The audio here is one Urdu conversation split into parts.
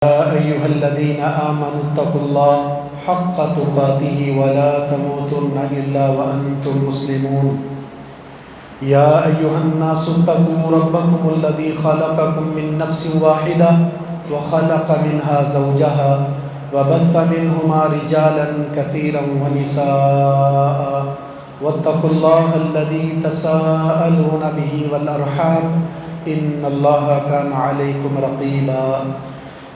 يا أيها الذين آمنوا اتقوا الله حق تقاته ولا تموتن إلا وأنتم مسلمون يا أيها الناس اتقوا ربكم الذي خلقكم من نفس واحدة وخلق منها زوجها وبث منهما رجالا كثيرا ونساء واتقوا الله الذي تساءلون به والأرحام إن الله كان عليكم رقيبا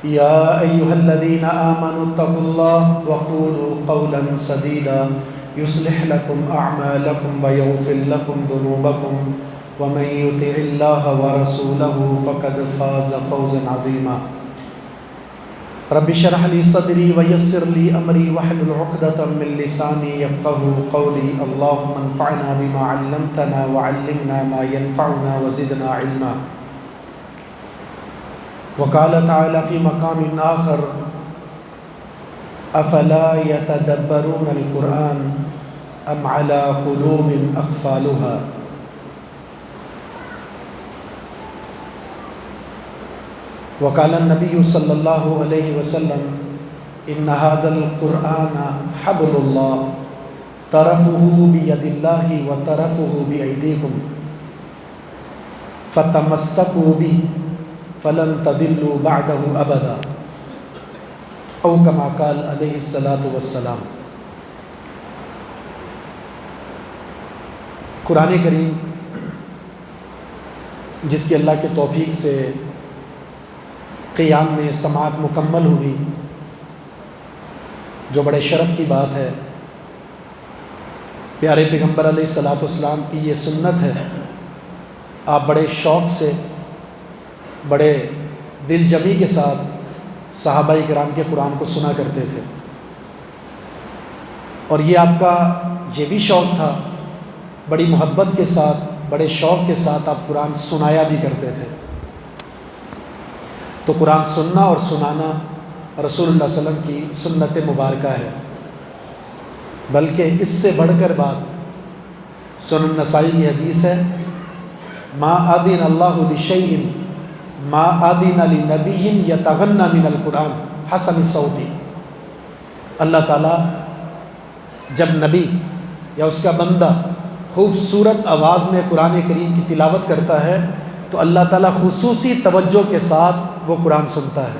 يا أيها الذين آمنوا اتقوا الله وقولوا قولا سديدا يصلح لكم أعمالكم ويغفر لكم ذنوبكم ومن يطع الله ورسوله فقد فاز فوزا عظيما رب اشرح لي صدري ويسر لي أمري واحلل عقدة من لساني يفقهوا قولي اللهم انفعنا بما علمتنا وعلمنا ما ينفعنا وزدنا علما وقال تعالى في مقام آخر أفلا يتدبرون القرآن أم على قلوب أقفالها وقال النبي صلى الله عليه وسلم إن هذا القرآن حبل الله طرفه بيد الله وطرفه بأيديكم فتمسكوا به فلن تضلوا بعده ابدا او كما قال علیہ الصلاۃ والسلام۔ قرآن کریم جس کی اللہ کے توفیق سے قیام میں سماعت مکمل ہوئی، جو بڑے شرف کی بات ہے، پیارے پیغمبر علیہ الصلاۃ والسلام کی یہ سنت ہے۔ آپ بڑے شوق سے، بڑے دل جمی کے ساتھ صحابہ کرام کے قرآن کو سنا کرتے تھے، اور یہ آپ کا یہ بھی شوق تھا، بڑی محبت کے ساتھ، بڑے شوق کے ساتھ آپ قرآن سنایا بھی کرتے تھے۔ تو قرآن سننا اور سنانا رسول اللہ صلی اللہ علیہ وسلم کی سنت مبارکہ ہے، بلکہ اس سے بڑھ کر بات سنن نسائی کی حدیث ہے، ما اذن اللہ لشیء ما آدین لنبی یتغنی من القرآن حسن الصوتی۔ اللہ تعالیٰ جب نبی یا اس کا بندہ خوبصورت آواز میں قرآن کریم کی تلاوت کرتا ہے تو اللہ تعالیٰ خصوصی توجہ کے ساتھ وہ قرآن سنتا ہے۔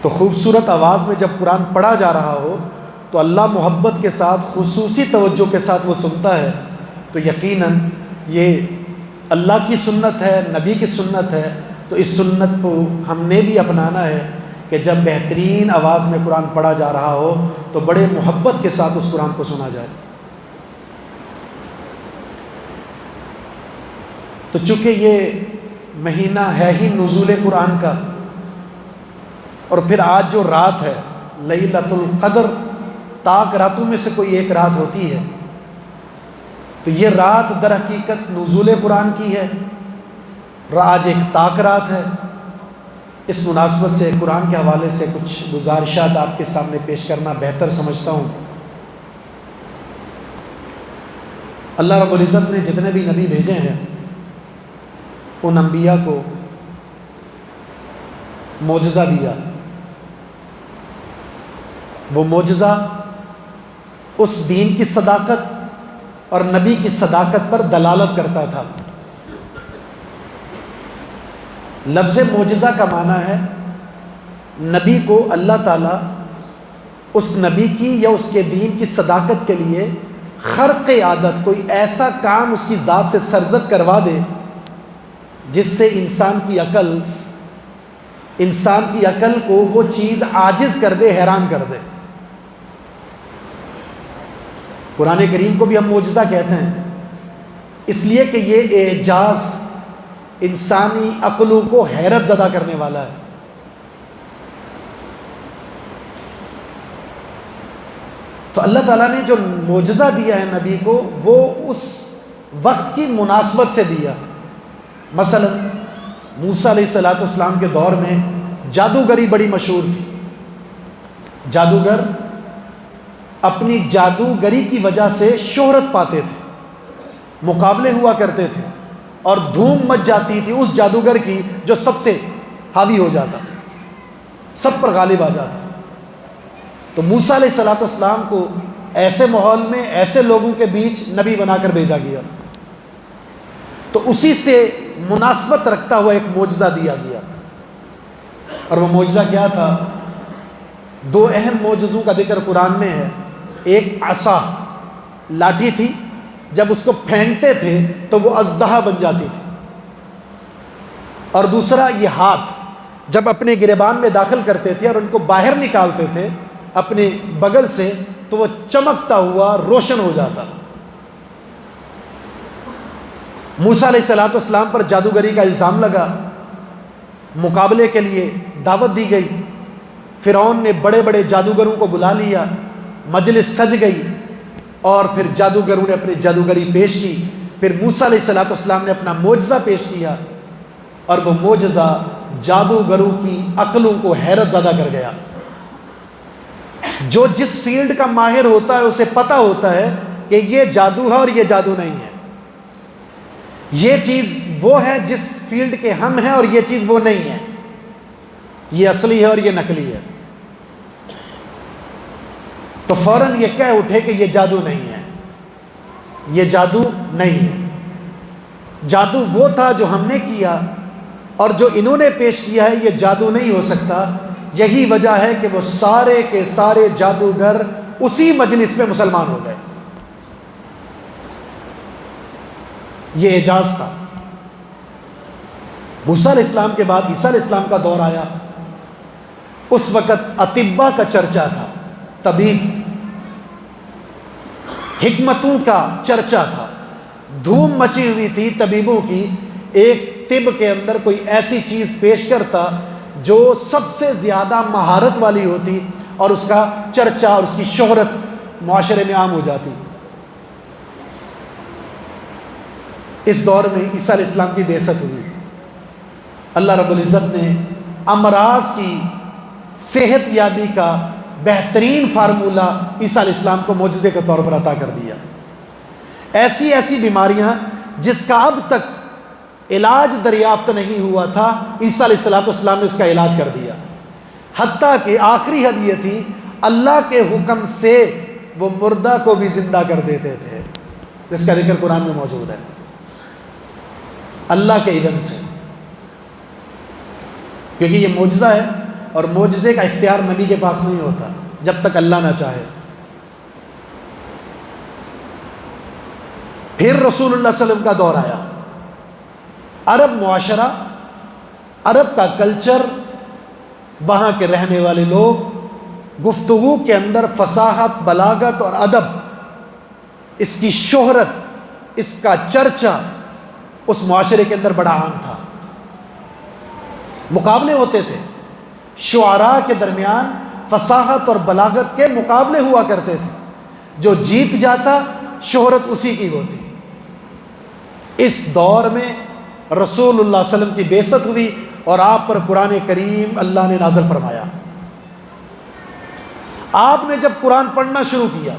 تو خوبصورت آواز میں جب قرآن پڑھا جا رہا ہو تو اللہ محبت کے ساتھ خصوصی توجہ کے ساتھ وہ سنتا ہے، تو یقیناً یہ اللہ کی سنت ہے، نبی کی سنت ہے۔ تو اس سنت کو ہم نے بھی اپنانا ہے کہ جب بہترین آواز میں قرآن پڑھا جا رہا ہو تو بڑے محبت کے ساتھ اس قرآن کو سنا جائے۔ تو چونکہ یہ مہینہ ہے ہی نزول قرآن کا، اور پھر آج جو رات ہے لیلۃ القدر، طاق راتوں میں سے کوئی ایک رات ہوتی ہے، تو یہ رات در حقیقت نزول قرآن کی ہے، اور آج ایک طاق رات ہے۔ اس مناسبت سے قرآن کے حوالے سے کچھ گزارشات آپ کے سامنے پیش کرنا بہتر سمجھتا ہوں۔ اللہ رب العزت نے جتنے بھی نبی بھیجے ہیں ان انبیاء کو معجزہ دیا۔ وہ معجزہ اس دین کی صداقت اور نبی کی صداقت پر دلالت کرتا تھا۔ لفظ معجزہ کا معنی ہے نبی کو اللہ تعالیٰ اس نبی کی یا اس کے دین کی صداقت کے لیے خرق عادت، کوئی ایسا کام اس کی ذات سے سرزد کروا دے جس سے انسان کی عقل کو وہ چیز عاجز کر دے، حیران کر دے۔ قرآن کریم کو بھی ہم معجزہ کہتے ہیں اس لیے کہ یہ اعجاز انسانی عقلوں کو حیرت زدہ کرنے والا ہے۔ تو اللہ تعالیٰ نے جو معجزہ دیا ہے نبی کو، وہ اس وقت کی مناسبت سے دیا۔ مثلا موسیٰ علیہ السلام کے دور میں جادوگری بڑی مشہور تھی۔ جادوگر اپنی جادوگری کی وجہ سے شہرت پاتے تھے، مقابلے ہوا کرتے تھے، اور دھوم مچ جاتی تھی اس جادوگر کی جو سب سے حاوی ہو جاتا۔ سب پر غالب آ جاتا۔ تو موسیٰ علیہ السلام کو ایسے ماحول میں ایسے لوگوں کے بیچ نبی بنا کر بھیجا گیا، تو اسی سے مناسبت رکھتا ہوا ایک معجزہ دیا گیا، اور وہ معجزہ کیا تھا؟ دو اہم معجزوں کا ذکر قرآن میں ہے۔ ایک عصا، لاٹھی تھی، جب اس کو پھینکتے تھے تو وہ اژدہا بن جاتی تھی، اور دوسرا یہ ہاتھ، جب اپنے گریبان میں داخل کرتے تھے اور ان کو باہر نکالتے تھے اپنے بغل سے تو وہ چمکتا ہوا روشن ہو جاتا۔ موسیٰ علیہ السلام پر جادوگری کا الزام لگا، مقابلے کے لیے دعوت دی گئی، فرعون نے بڑے بڑے جادوگروں کو بلا لیا، مجلس سج گئی، اور پھر جادوگروں نے اپنی جادوگری پیش کی۔ پھر موسیٰ علیہ السلام نے اپنا معجزہ پیش کیا، اور وہ معجزہ جادوگروں کی عقلوں کو حیرت زدہ کر گیا۔ جو جس فیلڈ کا ماہر ہوتا ہے اسے پتہ ہوتا ہے کہ یہ جادو ہے اور یہ جادو نہیں ہے، یہ چیز وہ ہے جس فیلڈ کے ہم ہیں اور یہ چیز وہ نہیں ہے، یہ اصلی ہے اور یہ نقلی ہے، تو فوراً یہ کہہ اٹھے کہ یہ جادو نہیں ہے، یہ جادو نہیں ہے۔ جادو وہ تھا جو ہم نے کیا، اور جو انہوں نے پیش کیا ہے یہ جادو نہیں ہو سکتا۔ یہی وجہ ہے کہ وہ سارے کے سارے جادوگر اسی مجلس میں مسلمان ہو گئے۔ یہ اعجاز تھا۔ موسیٰ علیہ السلام کے بعد عیسیٰ علیہ السلام کا دور آیا، اس وقت اطباء کا چرچا تھا، طبیب، حکمتوں کا چرچا تھا، دھوم مچی ہوئی تھی طبیبوں کی۔ ایک طب کے اندر کوئی ایسی چیز پیش کرتا جو سب سے زیادہ مہارت والی ہوتی، اور اس کا چرچا اور اس کی شہرت معاشرے میں عام ہو جاتی۔ اس دور میں عیسیٰ علیہ السلام کی بعثت ہوئی۔ اللہ رب العزت نے امراض کی صحت یابی کا بہترین فارمولہ عیسیٰ علیہ السلام کو معجزے کے طور پر عطا کر دیا۔ ایسی ایسی بیماریاں جس کا اب تک علاج دریافت نہیں ہوا تھا، عیسیٰ علیہ السلام نے اس کا علاج کر دیا۔ حتیٰ کہ آخری حد یہ تھی، اللہ کے حکم سے وہ مردہ کو بھی زندہ کر دیتے تھے، جس کا ذکر قرآن میں موجود ہے، اللہ کے اذن سے، کیونکہ یہ معجزہ ہے، اور معجزے کا اختیار نبی کے پاس نہیں ہوتا جب تک اللہ نہ چاہے۔ پھر رسول اللہ صلی اللہ علیہ وسلم کا دور آیا۔ عرب معاشرہ، عرب کا کلچر، وہاں کے رہنے والے لوگ، گفتگو کے اندر فصاحت، بلاغت اور ادب، اس کی شہرت، اس کا چرچا اس معاشرے کے اندر بڑا عام تھا۔ مقابلے ہوتے تھے، شعراء کے درمیان فصاحت اور بلاغت کے مقابلے ہوا کرتے تھے، جو جیت جاتا شہرت اسی کی ہوتی۔ اس دور میں رسول اللہ صلی اللہ علیہ وسلم کی بعثت ہوئی، اور آپ پر قرآن کریم اللہ نے نازل فرمایا۔ آپ نے جب قرآن پڑھنا شروع کیا،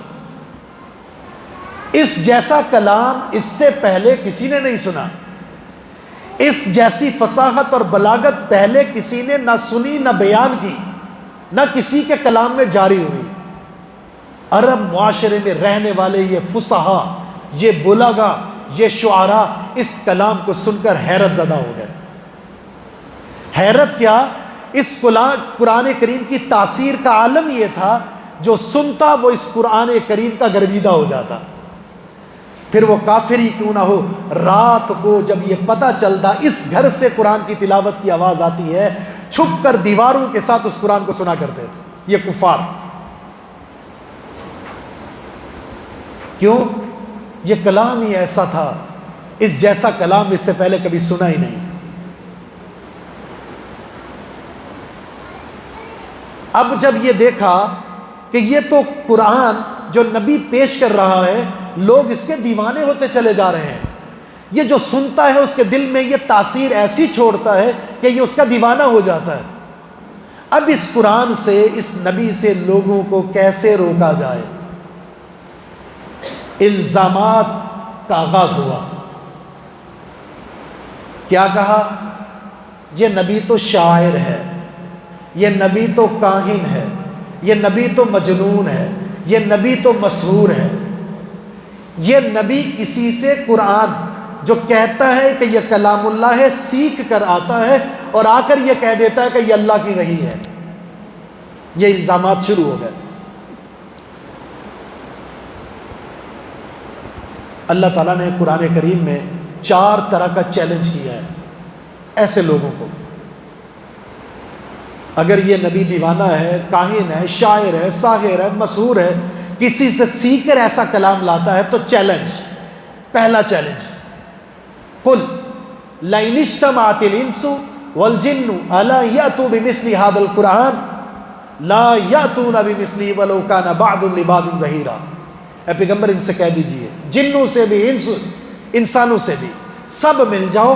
اس جیسا کلام اس سے پہلے کسی نے نہیں سنا، اس جیسی فصاحت اور بلاغت پہلے کسی نے نہ سنی، نہ بیان کی، نہ کسی کے کلام میں جاری ہوئی۔ عرب معاشرے میں رہنے والے یہ فصحا، یہ بلغا، یہ شعراء اس کلام کو سن کر حیرت زدہ ہو گئے۔ حیرت کیا، اس قرآن کریم کی تاثیر کا عالم یہ تھا، جو سنتا وہ اس قرآن کریم کا گرویدہ ہو جاتا، پھر وہ کافر ہی کیوں نہ ہو۔ رات کو جب یہ پتہ چلتا اس گھر سے قرآن کی تلاوت کی آواز آتی ہے، چھپ کر دیواروں کے ساتھ اس قرآن کو سنا کرتے تھے یہ کفار۔ کیوں؟ یہ کلام ہی ایسا تھا، اس جیسا کلام اس سے پہلے کبھی سنا ہی نہیں۔ اب جب یہ دیکھا کہ یہ تو قرآن جو نبی پیش کر رہا ہے، لوگ اس کے دیوانے ہوتے چلے جا رہے ہیں، یہ جو سنتا ہے اس کے دل میں یہ تاثیر ایسی چھوڑتا ہے کہ یہ اس کا دیوانہ ہو جاتا ہے۔ اب اس قرآن سے، اس نبی سے لوگوں کو کیسے روکا جائے؟ الزامات کا آغاز ہوا۔ کیا کہا؟ یہ نبی تو شاعر ہے، یہ نبی تو کاہن ہے، یہ نبی تو مجنون ہے، یہ نبی تو مسحور ہے۔ یہ نبی کسی سے قرآن جو کہتا ہے کہ یہ کلام اللہ ہے سیکھ کر آتا ہے اور آ کر یہ کہہ دیتا ہے کہ یہ اللہ کی وحی ہے۔ یہ الزامات شروع ہو گئے۔ اللہ تعالیٰ نے قرآن کریم میں 4 طرح کا چیلنج کیا ہے ایسے لوگوں کو۔ اگر یہ نبی دیوانہ ہے، کاہن ہے، شاعر ہے، ساحر ہے، مسحور ہے، کسی سے سیکھ کر ایسا کلام لاتا ہے تو چیلنج، پہلا چیلنج، قل لئن اجتمعت الانس والجن الا یأتوا بمثل هذا القرآن لا یأتون بمثله ولو کان بعض لبعض ظہیرا۔ اے پیغمبر ان سے کہہ دیجئے جنوں سے بھی، انسانوں سے بھی، سب مل جاؤ،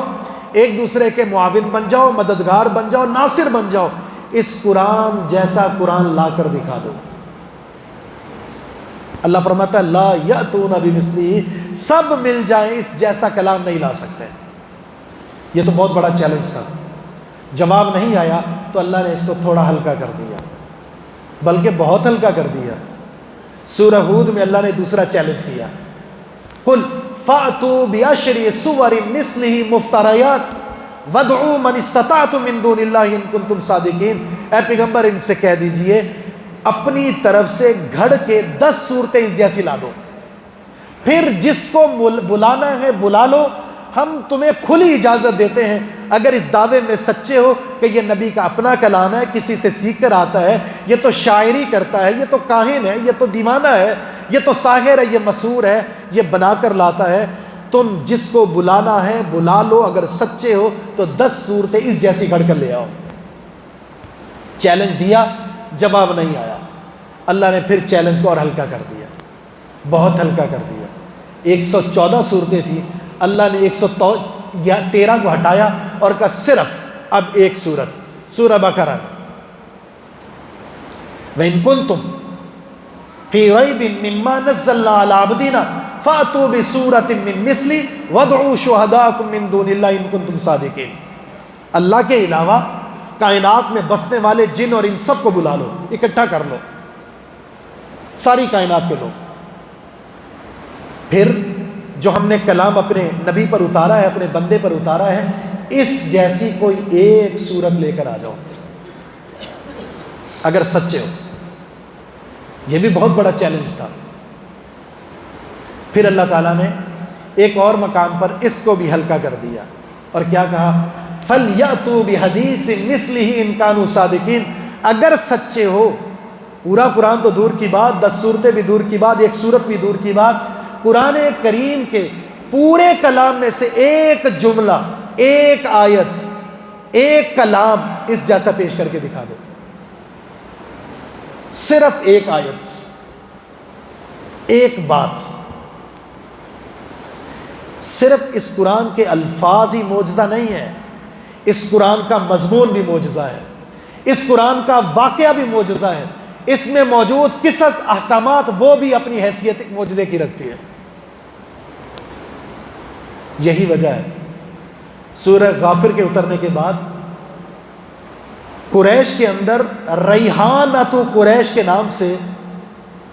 ایک دوسرے کے معاون بن جاؤ، مددگار بن جاؤ، ناصر بن جاؤ، اس قرآن جیسا قرآن لا کر دکھا دو۔ اللہ فرماتا ہے لا یأتون بمثلہ، سب مل جائیں اس جیسا کلام نہیں لا سکتے۔ یہ تو بہت بڑا چیلنج تھا، جواب نہیں آیا تو اللہ نے اس کو تھوڑا ہلکا کر دیا، بلکہ بہت ہلکا کر دیا۔ سورہ ہود میں اللہ نے دوسرا چیلنج کیا، قل فأتوا بعشر سور مثلہ مفتریات وادعوا من استطعتم من دون اللہ ان کنتم صادقین۔ اے پیغمبر ان سے کہہ دیجئے اپنی طرف سے گھڑ کے 10 صورتیں اس جیسی لا دو، پھر جس کو بلانا ہے بلا لو، ہم تمہیں کھلی اجازت دیتے ہیں اگر اس دعوے میں سچے ہو کہ یہ نبی کا اپنا کلام ہے، کسی سے سیکھ کر آتا ہے، یہ تو شاعری کرتا ہے، یہ تو کاہن ہے، یہ تو دیوانہ ہے، یہ تو ساحر ہے، یہ مسحور ہے، یہ بنا کر لاتا ہے، تم جس کو بلانا ہے بلا لو، اگر سچے ہو تو 10 صورتیں اس جیسی گھڑ کر لے آؤ۔ چیلنج دیا، جواب نہیں آیا، اللہ نے پھر چیلنج کو اور ہلکا کر دیا، بہت ہلکا کر دیا۔ 114 صورتیں تھیں، اللہ نے 113 کو ہٹایا اور کہا صرف اب ایک صورت، سورہ بقرہ میں وَإِن كُنتُمْ فِي رَيْبٍ مِّمَّا نَزَّلْنَا عَلَىٰ عَبْدِنَا فَأْتُوا بِسُورَةٍ مِّن مِّثْلِهِ وَادْعُوا شُهَدَاءَكُم مِّن دُونِ اللَّهِ إِن كُنتُمْ صَادِقِينَ۔ اللہ کے علاوہ کائنات میں بسنے والے جن اور ان سب کو بلا لو، اکٹھا کر لو، ساری کائنات کے لوگ، پھر جو ہم نے کلام اپنے نبی پر اتارا ہے، اپنے بندے پر اتارا ہے، اس جیسی کوئی ایک صورت لے کر آ جاؤ اگر سچے ہو۔ یہ بھی بہت بڑا چیلنج تھا۔ پھر اللہ تعالیٰ نے ایک اور مقام پر اس کو بھی ہلکا کر دیا اور کیا کہا فَلْيَأْتُوا بِحَدِيثٍ مِّثْلِهِ إِن كَانُوا صَادِقِينَ۔ اگر سچے ہو، پورا قرآن تو دور کی بات، 10 صورتیں بھی دور کی بات، ایک صورت بھی دور کی بات، قرآن کریم کے پورے کلام میں سے ایک جملہ، ایک آیت، ایک کلام اس جیسا پیش کر کے دکھا دو، صرف ایک آیت، ایک بات۔ صرف اس قرآن کے الفاظ ہی معجزہ نہیں ہے، اس قرآن کا مضمون بھی معجزہ ہے، اس قرآن کا واقعہ بھی معجزہ ہے، اس میں موجود قصص، احکامات، وہ بھی اپنی حیثیت ایک معجزے کی رکھتی ہے۔ یہی وجہ ہے سورہ غافر کے اترنے کے بعد قریش کے اندر ریحانۃ قریش کے نام سے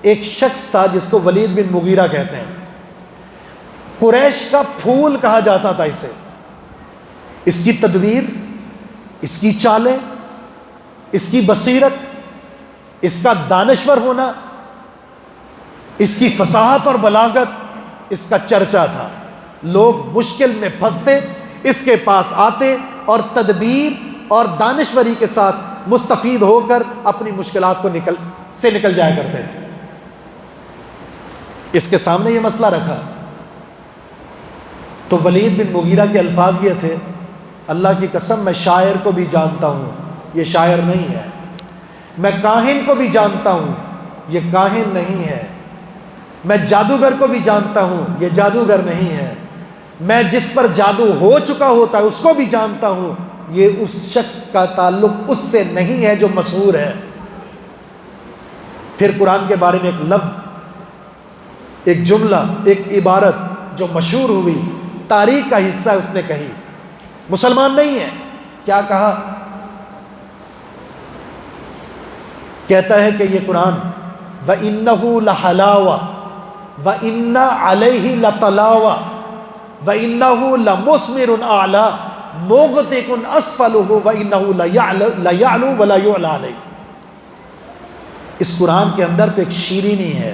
ایک شخص تھا جس کو ولید بن مغیرہ کہتے ہیں۔ قریش کا پھول کہا جاتا تھا اسے، اس کی تدبیر، اس کی چالیں، اس کی بصیرت، اس کا دانشور ہونا، اس کی فصاحت اور بلاغت، اس کا چرچا تھا۔ لوگ مشکل میں پھنستے اس کے پاس آتے اور تدبیر اور دانشوری کے ساتھ مستفید ہو کر اپنی مشکلات کو نکل جایا کرتے تھے۔ اس کے سامنے یہ مسئلہ رکھا تو ولید بن مغیرہ کے الفاظ یہ تھے، اللہ کی قسم میں شاعر کو بھی جانتا ہوں، یہ شاعر نہیں ہے، میں کاہن کو بھی جانتا ہوں، یہ کاہن نہیں ہے، میں جادوگر کو بھی جانتا ہوں، یہ جادوگر نہیں ہے، میں جس پر جادو ہو چکا ہوتا ہے اس کو بھی جانتا ہوں، یہ اس شخص کا تعلق اس سے نہیں ہے جو مسحور ہے۔ پھر قرآن کے بارے میں ایک لفظ، ایک جملہ، ایک عبارت جو مشہور ہوئی، تاریخ کا حصہ اس نے کہی، مسلمان نہیں ہے، کیا کہا کہتا ہے کہ یہ قرآن وَإِنَّهُ لَحَلَاوَةٌ وَإِنَّ عَلَيْهِ لَطَلَاوَةٌ وَإِنَّهُ لَمُثْمِرٌ أَعْلَىٰ مُغْدِقٌ أَسْفَلُهُ وَإِنَّهُ لَيَعْلُو وَلَا يُعْلَىٰ عَلَيْهِ۔ اس قرآن کے اندر تو ایک شیرینی ہے،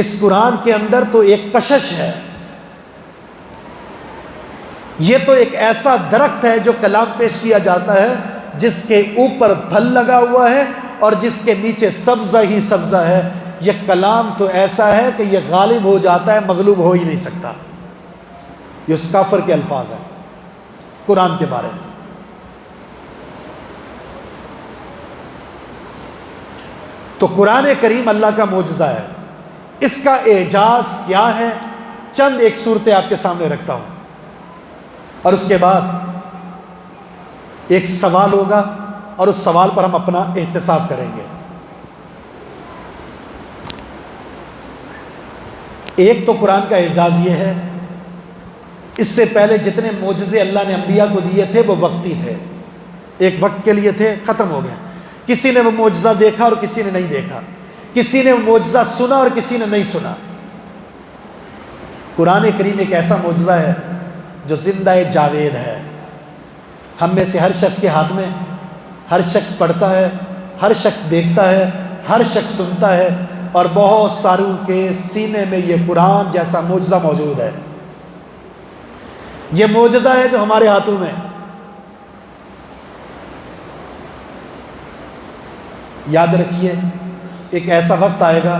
اس قرآن کے اندر تو ایک کشش ہے، یہ تو ایک ایسا درخت ہے جو کلام پیش کیا جاتا ہے، جس کے اوپر پھل لگا ہوا ہے اور جس کے نیچے سبزہ ہی سبزہ ہے۔ یہ کلام تو ایسا ہے کہ یہ غالب ہو جاتا ہے، مغلوب ہو ہی نہیں سکتا۔ یہ اس کافر کے الفاظ ہیں قرآن کے بارے میں۔ تو قرآن کریم اللہ کا معجزہ ہے، اس کا اعجاز کیا ہے؟ چند ایک صورتیں آپ کے سامنے رکھتا ہوں، اور اس کے بعد ایک سوال ہوگا اور اس سوال پر ہم اپنا احتساب کریں گے۔ ایک تو قرآن کا اعجاز یہ ہے، اس سے پہلے جتنے معجزے اللہ نے انبیاء کو دیے تھے وہ وقتی تھے، ایک وقت کے لیے تھے، ختم ہو گئے۔ کسی نے وہ معجزہ دیکھا اور کسی نے نہیں دیکھا، کسی نے وہ معجزہ سنا اور کسی نے نہیں سنا۔ قرآن کریم ایک ایسا معجزہ ہے جو زندہ جاوید ہے، ہم میں سے ہر شخص کے ہاتھ میں، ہر شخص پڑھتا ہے، ہر شخص دیکھتا ہے، ہر شخص سنتا ہے، اور بہت ساروں کے سینے میں یہ قرآن جیسا معجزہ موجود ہے۔ یہ معجزہ ہے جو ہمارے ہاتھوں میں۔ یاد رکھیے، ایک ایسا وقت آئے گا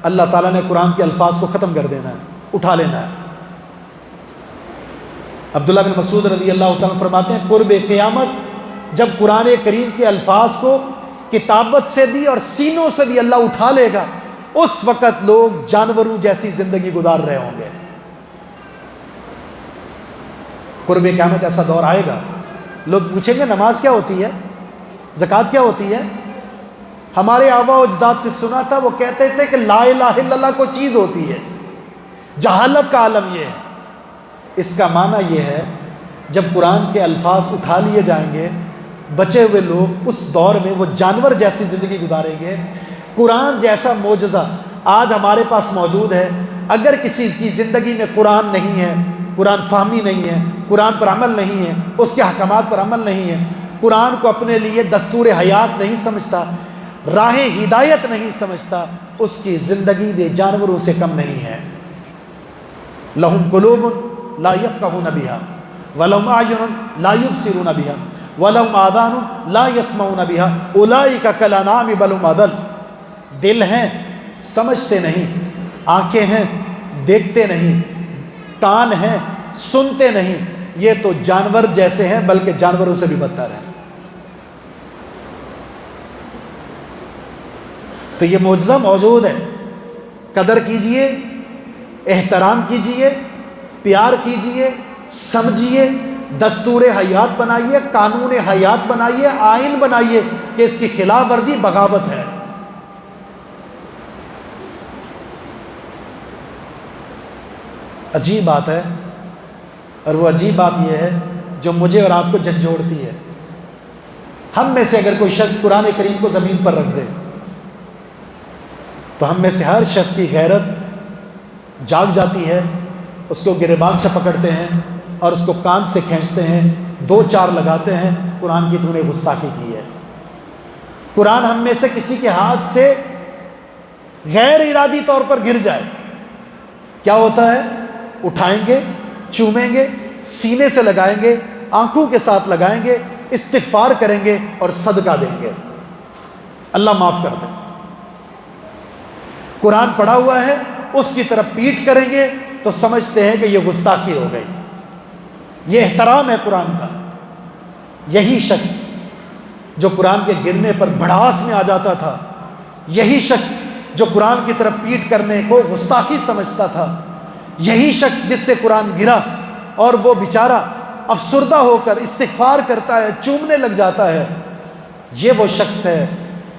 اللہ تعالیٰ نے قرآن کے الفاظ کو ختم کر دینا ہے، اٹھا لینا ہے۔ عبداللہ بن مسعود رضی اللہ تعالیٰ فرماتے ہیں قرب قیامت جب قرآن کریم کے الفاظ کو کتابت سے بھی اور سینوں سے بھی اللہ اٹھا لے گا، اس وقت لوگ جانوروں جیسی زندگی گزار رہے ہوں گے۔ قرب قیامت ایسا دور آئے گا، لوگ پوچھیں گے نماز کیا ہوتی ہے، زکوٰۃ کیا ہوتی ہے؟ ہمارے آباء و اجداد سے سنا تھا، وہ کہتے تھے کہ لا الہ الا اللہ کوئی چیز ہوتی ہے۔ جہالت کا عالم یہ ہے۔ اس کا معنی یہ ہے جب قرآن کے الفاظ اٹھا لیے جائیں گے، بچے ہوئے لوگ اس دور میں وہ جانور جیسی زندگی گزاریں گے۔ قرآن جیسا معجزہ آج ہمارے پاس موجود ہے، اگر کسی کی زندگی میں قرآن نہیں ہے، قرآن فہمی نہیں ہے، قرآن پر عمل نہیں ہے، اس کے احکامات پر عمل نہیں ہے، قرآن کو اپنے لیے دستور حیات نہیں سمجھتا، راہ ہدایت نہیں سمجھتا، اس کی زندگی بھی جانوروں سے کم نہیں ہے۔ لہم قلوب لا یفقہون بہا ولہم اعین لا یبصرون بہا ولہم آذان لا یسمعون بہا اولئک کالانعام بل ھم اضل۔ دل ہیں سمجھتے نہیں، آنکھیں ہیں دیکھتے نہیں، کان ہیں سنتے نہیں، یہ تو جانور جیسے ہیں بلکہ جانوروں سے بھی بدتر ہیں۔ تو یہ معجزہ موجود ہے، قدر کیجئے، احترام کیجئے، پیار کیجئے، سمجھیے، دستور حیات بنائیے، قانون حیات بنائیے، آئین بنائیے کہ اس کی خلاف ورزی بغاوت ہے۔ عجیب بات ہے، اور وہ عجیب بات یہ ہے جو مجھے اور آپ کو جھنجھوڑتی ہے۔ ہم میں سے اگر کوئی شخص قرآن کریم کو زمین پر رکھ دے تو ہم میں سے ہر شخص کی غیرت جاگ جاتی ہے، اس کو گریبان سے پکڑتے ہیں اور اس کو کان سے کھینچتے ہیں، دو چار لگاتے ہیں، قرآن کی تو نے گستاخی کی ہے۔ قرآن ہم میں سے کسی کے ہاتھ سے غیر ارادی طور پر گر جائے، کیا ہوتا ہے؟ اٹھائیں گے، چومیں گے، سینے سے لگائیں گے، آنکھوں کے ساتھ لگائیں گے، استغفار کریں گے اور صدقہ دیں گے، اللہ معاف کر دے۔ قرآن پڑھا ہوا ہے، اس کی طرف پیٹ کریں گے تو سمجھتے ہیں کہ یہ گستاخی ہو گئی۔ یہ احترام ہے قرآن کا۔ یہی شخص جو قرآن کے گرنے پر بھڑاس میں آ جاتا تھا، یہی شخص جو قرآن کی طرف پیٹ کرنے کو گستاخی سمجھتا تھا، یہی شخص جس سے قرآن گرا اور وہ بیچارہ افسردہ ہو کر استغفار کرتا ہے، چومنے لگ جاتا ہے، یہ وہ شخص ہے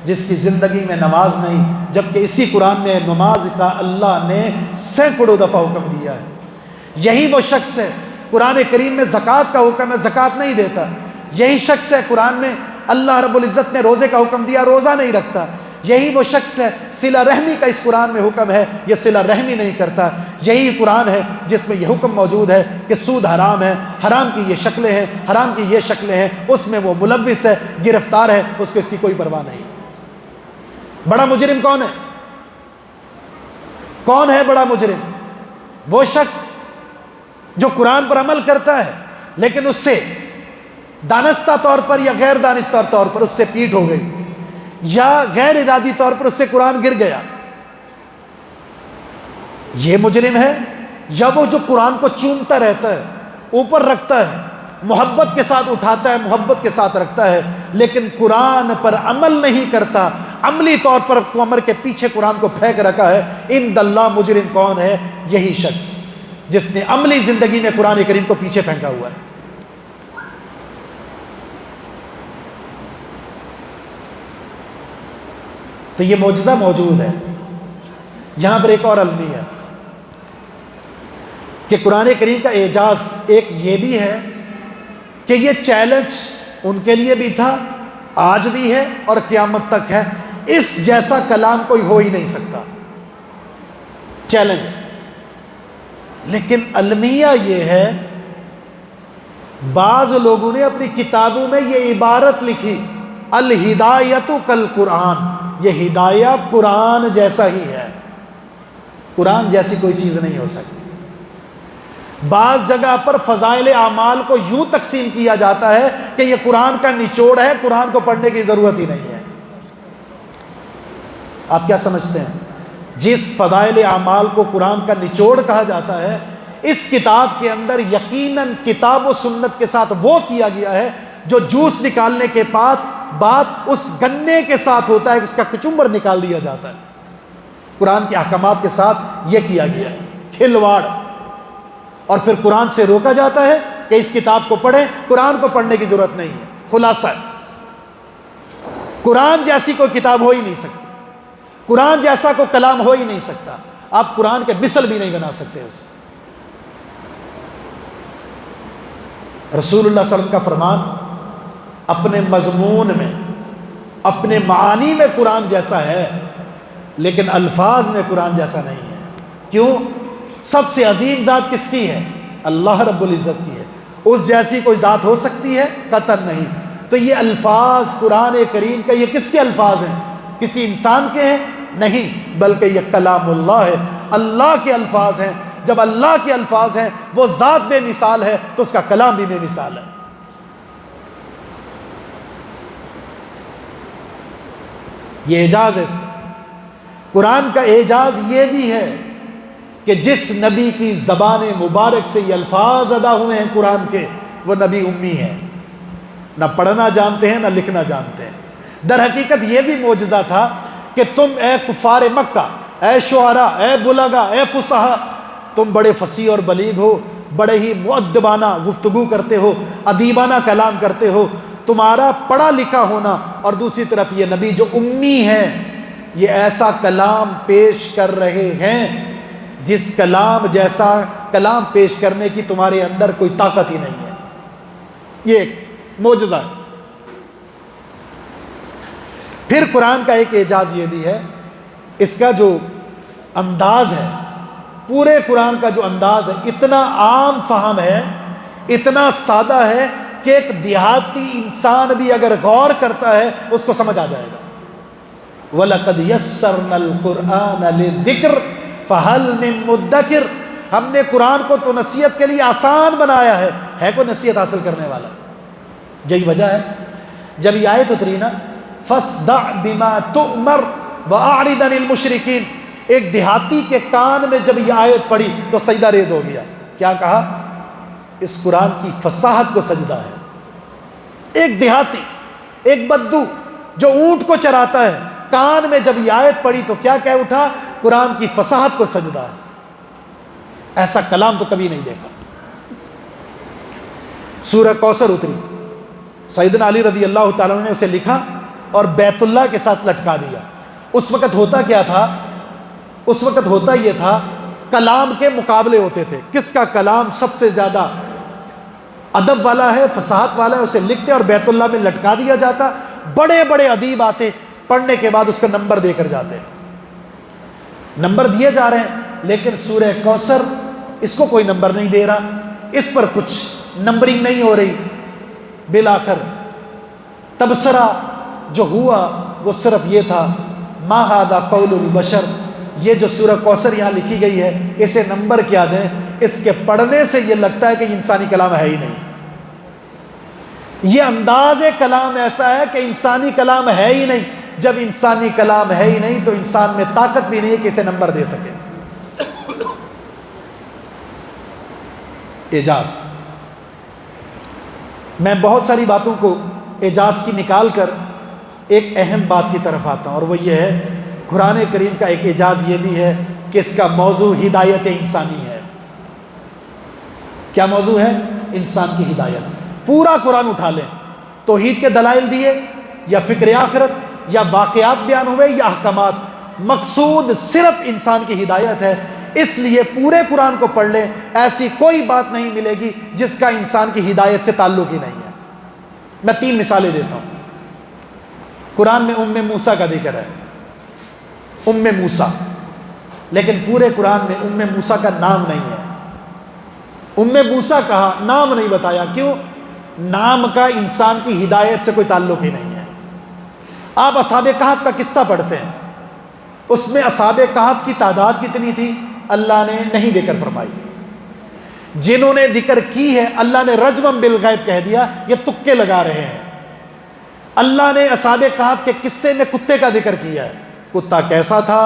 جس کی زندگی میں نماز نہیں، جبکہ اسی قرآن میں نماز کا اللہ نے سینکڑوں دفعہ حکم دیا ہے۔ یہی وہ شخص ہے قرآن کریم میں زکوٰۃ کا حکم ہے، زکوٰۃ نہیں دیتا۔ یہی شخص ہے قرآن میں اللہ رب العزت نے روزے کا حکم دیا، روزہ نہیں رکھتا، یہی وہ شخص ہے صلہ رحمی کا اس قرآن میں حکم ہے، یہ صلہ رحمی نہیں کرتا۔ یہی قرآن ہے جس میں یہ حکم موجود ہے کہ سود حرام ہے، حرام کی یہ شکلیں ہیں، حرام کی یہ شکلیں ہیں، اس میں وہ ملوث ہے، گرفتار ہے، اس کو اس کی کوئی پرواہ نہیں۔ بڑا مجرم کون ہے؟ کون ہے بڑا مجرم؟ وہ شخص جو قرآن پر عمل کرتا ہے لیکن اس سے دانستہ طور پر یا غیر دانستہ طور پر اس سے پیٹ ہو گئی، یا غیر ارادی طور پر اس سے قرآن گر گیا، یہ مجرم ہے؟ یا وہ جو قرآن کو چومتا رہتا ہے، اوپر رکھتا ہے، محبت کے ساتھ اٹھاتا ہے، محبت کے ساتھ رکھتا ہے، لیکن قرآن پر عمل نہیں کرتا، عملی طور پر کمر کے پیچھے قرآن کو پھینک رکھا ہے؟ ان اللہ مجرم کون ہے؟ یہی شخص جس نے عملی زندگی میں قرآن کریم کو پیچھے پھینکا ہوا ہے۔ تو یہ معجزہ موجود ہے۔ یہاں پر ایک اور المیہ ہے کہ قرآن کریم کا اعجاز ایک یہ بھی ہے کہ یہ چیلنج ان کے لیے بھی تھا، آج بھی ہے اور قیامت تک ہے، اس جیسا کلام کوئی ہو ہی نہیں سکتا، چیلنج ہے۔ لیکن المیہ یہ ہے، بعض لوگوں نے اپنی کتابوں میں یہ عبارت لکھی، الہدایۃ کالقرآن، یہ ہدایہ قرآن جیسا ہی ہے، قرآن جیسی کوئی چیز نہیں ہو سکتی۔ بعض جگہ پر فضائل اعمال کو یوں تقسیم کیا جاتا ہے کہ یہ قرآن کا نچوڑ ہے، قرآن کو پڑھنے کی ضرورت ہی نہیں ہے۔ آپ کیا سمجھتے ہیں؟ جس فضائل اعمال کو قرآن کا نچوڑ کہا جاتا ہے، اس کتاب کے اندر یقیناً کتاب و سنت کے ساتھ وہ کیا گیا ہے جو جوس نکالنے کے بعد اس گنے کے ساتھ ہوتا ہے، اس کا کچمبر نکال دیا جاتا ہے۔ قرآن کے احکامات کے ساتھ یہ کیا گیا ہے، کھلواڑ۔ اور پھر قرآن سے روکا جاتا ہے کہ اس کتاب کو پڑھیں، قرآن کو پڑھنے کی ضرورت نہیں ہے۔ خلاصہ ہے، قرآن جیسی کوئی کتاب ہو ہی نہیں سکتی، قرآن جیسا کوئی کلام ہو ہی نہیں سکتا، آپ قرآن کے مثل بھی نہیں بنا سکتے اسے۔ رسول اللہ صلی اللہ علیہ وسلم کا فرمان اپنے مضمون میں، اپنے معانی میں قرآن جیسا ہے، لیکن الفاظ میں قرآن جیسا نہیں ہے۔ کیوں؟ سب سے عظیم ذات کس کی ہے؟ اللہ رب العزت کی ہے، اس جیسی کوئی ذات ہو سکتی ہے؟ قطعاً نہیں۔ تو یہ الفاظ قرآن کریم کا، یہ کس کے الفاظ ہیں؟ کسی انسان کے ہیں؟ نہیں، بلکہ یہ کلام اللہ ہے، اللہ کے الفاظ ہیں۔ جب اللہ کے الفاظ ہیں، وہ ذات بے مثال ہے، تو اس کا کلام بھی بے مثال ہے۔ یہ اعجاز ہے اس کا۔ قرآن کا اعجاز یہ بھی ہے کہ جس نبی کی زبان مبارک سے یہ الفاظ ادا ہوئے ہیں قرآن کے، وہ نبی امی ہے، نہ پڑھنا جانتے ہیں نہ لکھنا جانتے ہیں۔ در حقیقت یہ بھی معجزہ تھا کہ تم اے کفار مکہ، اے شعراء، اے بلغاء، اے فصحاء، تم بڑے فصیح اور بلیغ ہو، بڑے ہی مؤدبانہ گفتگو کرتے ہو، ادیبانہ کلام کرتے ہو، تمہارا پڑھا لکھا ہونا، اور دوسری طرف یہ نبی جو امی ہے، یہ ایسا کلام پیش کر رہے ہیں جس کلام جیسا کلام پیش کرنے کی تمہارے اندر کوئی طاقت ہی نہیں ہے۔ یہ ایک معجزہ ہے۔ پھر قرآن کا ایک اعجاز یہ بھی ہے، اس کا جو انداز ہے، پورے قرآن کا جو انداز ہے، اتنا عام فہم ہے، اتنا سادہ ہے کہ ایک دیہاتی انسان بھی اگر غور کرتا ہے اس کو سمجھ آ جائے گا۔ وَلَقَدْ يَسَّرْنَا الْقُرْآنَ لِلذِّكْرِ فَهَلْ مِن مُدَّكِرٍ، ہم نے قرآن کو تو نصیحت کے لیے آسان بنایا ہے کوئی نصیحت حاصل کرنے والا؟ یہی وجہ ہے جب یہ آیت اتری نا، فَاصْدَعْ بِمَا تُؤْمَرْ وَأَعْرِضْ عَنِ الْمُشْرِكِينَ، ایک دیہاتی کے کان میں جب یہ آیت پڑھی تو سجدہ ریز ہو گیا۔ کیا کہا؟ اس قرآن کی فصاحت کو سجدہ ہے۔ ایک دیہاتی، ایک بدو جو اونٹ کو چراتا ہے، کان میں جب یہ آیت پڑھی تو کیا کہہ اٹھا؟ قرآن کی فصاحت کو سجدہ ہے۔ ایسا کلام تو کبھی نہیں دیکھا۔ سورہ کوثر اتری، سیدنا علی رضی اللہ تعالیٰ عنہ نے اسے لکھا اور بیت اللہ کے ساتھ لٹکا دیا۔ اس وقت ہوتا کیا تھا؟ اس وقت ہوتا یہ تھا، کلام کے مقابلے ہوتے تھے، کس کا کلام سب سے زیادہ ادب والا ہے، فصاحت والا ہے، اسے لکھتے اور بیت اللہ میں لٹکا دیا جاتا. بڑے بڑے ادیب آتے، پڑھنے کے بعد اس کا نمبر دے کر جاتے. نمبر دیے جا رہے ہیں، لیکن سورہ کوثر اس کو کوئی نمبر نہیں دے رہا، اس پر کچھ نمبرنگ نہیں ہو رہی. بالآخر تبصرہ جو ہوا وہ صرف یہ تھا، ما ھذا قول البشر، یہ جو سورہ کوثر یہاں لکھی گئی ہے اسے نمبر کیا دیں، اس کے پڑھنے سے یہ لگتا ہے کہ یہ انسانی کلام ہے ہی نہیں. یہ انداز کلام ایسا ہے کہ انسانی کلام ہے ہی نہیں. جب انسانی کلام ہے ہی نہیں تو انسان میں طاقت بھی نہیں ہے کہ اسے نمبر دے سکے. اعجاز، میں بہت ساری باتوں کو اعجاز کی نکال کر ایک اہم بات کی طرف آتا ہوں، اور وہ یہ ہے قرآن کریم کا ایک اعجاز یہ بھی ہے کہ اس کا موضوع ہدایت انسانی ہے. کیا موضوع ہے؟ انسان کی ہدایت. پورا قرآن اٹھا لیں، توحید کے دلائل دیے یا فکر آخرت یا واقعات بیان ہوئے یا احکامات، مقصود صرف انسان کی ہدایت ہے. اس لیے پورے قرآن کو پڑھ لیں، ایسی کوئی بات نہیں ملے گی جس کا انسان کی ہدایت سے تعلق ہی نہیں ہے. میں 3 مثالیں دیتا ہوں. قرآن میں موسیٰ کا ذکر ہے، موسیٰ، لیکن پورے قرآن میں موسیٰ کا نام نہیں ہے. موسیٰ کہا، نام نہیں بتایا. کیوں؟ نام کا انسان کی ہدایت سے کوئی تعلق ہی نہیں ہے. آپ اصحاب کہف کا قصہ پڑھتے ہیں، اس میں اصحاب کہف کی تعداد کتنی تھی اللہ نے نہیں ذکر فرمائی. جنہوں نے ذکر کی ہے اللہ نے رجمًا بالغیب کہہ دیا، یہ تکے لگا رہے ہیں. اللہ نے اصحاب کہف کے قصے میں کتے کا ذکر کیا ہے. کتا کیسا تھا،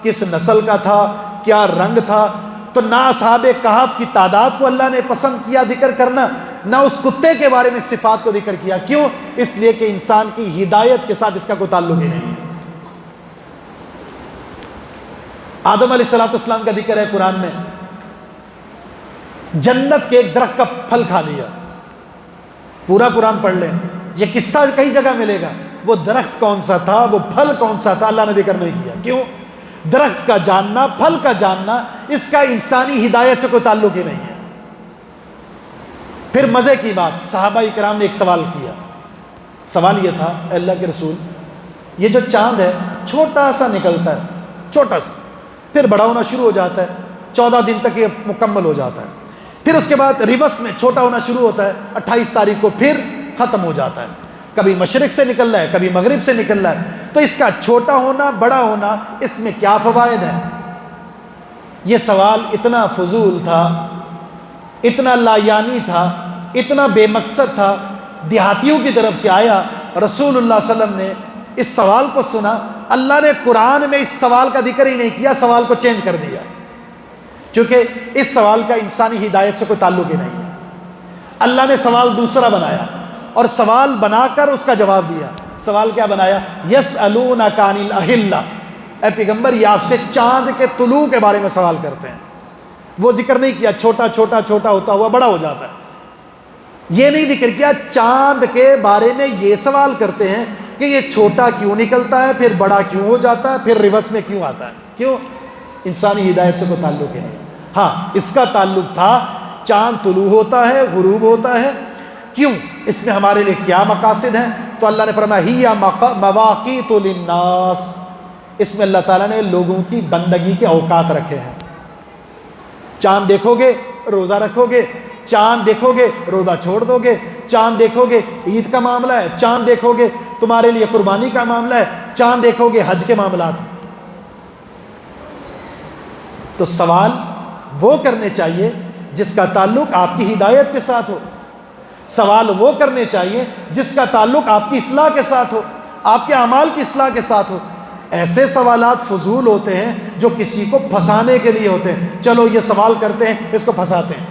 کس نسل کا تھا، کیا رنگ تھا. تو نہ اصحاب کہف کی تعداد کو اللہ نے پسند کیا ذکر کرنا، نہ اس کتے کے بارے میں صفات کو ذکر کیا. کیوں؟ اس لیے کہ انسان کی ہدایت کے ساتھ اس کا کوئی تعلق ہی نہیں ہے. آدم علیہ السلام کا ذکر ہے قرآن میں، جنت کے ایک درخت کا پھل کھا لیا. پورا قرآن پڑھ لیں، یہ قصہ کئی جگہ ملے گا. وہ درخت کون سا تھا، وہ پھل کون سا تھا، اللہ نے ذکر نہیں کیا. کیوں؟ درخت کا جاننا، پھل کا جاننا، اس کا انسانی ہدایت سے کوئی تعلق ہی نہیں ہے. پھر مزے کی بات، صحابہ کرام نے ایک سوال کیا. سوال یہ تھا، اے اللہ کے رسول، یہ جو چاند ہے چھوٹا سا نکلتا ہے، چھوٹا سا، پھر بڑا ہونا شروع ہو جاتا ہے، 14 دن تک یہ مکمل ہو جاتا ہے. پھر اس کے بعد ریورس میں چھوٹا ہونا شروع ہوتا ہے، 28 تاریخ کو پھر ختم ہو جاتا ہے. کبھی مشرق سے نکل رہا ہے، کبھی مغرب سے نکل رہا ہے. تو اس کا چھوٹا ہونا، بڑا ہونا، اس میں کیا فوائد ہیں؟ یہ سوال اتنا فضول تھا، اتنا لایانی تھا، اتنا بے مقصد تھا. دیہاتیوں کی طرف سے آیا. رسول اللہ صلی اللہ علیہ وسلم نے اس سوال کو سنا. اللہ نے قرآن میں اس سوال کا ذکر ہی نہیں کیا، سوال کو چینج کر دیا، کیونکہ اس سوال کا انسانی ہدایت سے کوئی تعلق ہی نہیں ہے. اللہ نے سوال دوسرا بنایا اور سوال بنا کر اس کا جواب دیا. سوال کیا بنایا؟ یسألونک عن الاہلہ، اے پیغمبر یہ آپ سے چاند کے طلوع کے بارے میں سوال کرتے ہیں. وہ ذکر نہیں کیا چھوٹا چھوٹا چھوٹا ہوتا ہوا بڑا ہو جاتا ہے. یہ نہیں ذکر کیا چاند کے بارے میں یہ سوال کرتے ہیں کہ یہ چھوٹا کیوں نکلتا ہے، پھر بڑا کیوں ہو جاتا ہے، پھر ریورس میں کیوں آتا ہے. کیوں؟ انسانی ہدایت سے کوئی تعلق ہی نہیں. ہاں اس کا تعلق تھا چاند طلوع ہوتا ہے، غروب ہوتا ہے، کیوں؟ اس میں ہمارے لیے کیا مقاصد ہیں؟ تو اللہ نے فرمایا ہی مواقیت للناس، اس میں اللہ تعالیٰ نے لوگوں کی بندگی کے اوقات رکھے ہیں. چاند دیکھو گے روزہ رکھو گے، چاند دیکھو گے روزہ چھوڑ دو گے، چاند دیکھو گے عید کا معاملہ ہے، چاند دیکھو گے تمہارے لیے قربانی کا معاملہ ہے، چاند دیکھو گے حج کے معاملات. تو سوال وہ کرنے چاہیے جس کا تعلق آپ کی ہدایت کے ساتھ ہو. سوال وہ کرنے چاہیے جس کا تعلق آپ کی اصلاح کے ساتھ ہو، آپ کے اعمال کی اصلاح کے ساتھ ہو. ایسے سوالات فضول ہوتے ہیں جو کسی کو پھنسانے کے لیے ہوتے ہیں. چلو یہ سوال کرتے ہیں، اس کو پھنساتے ہیں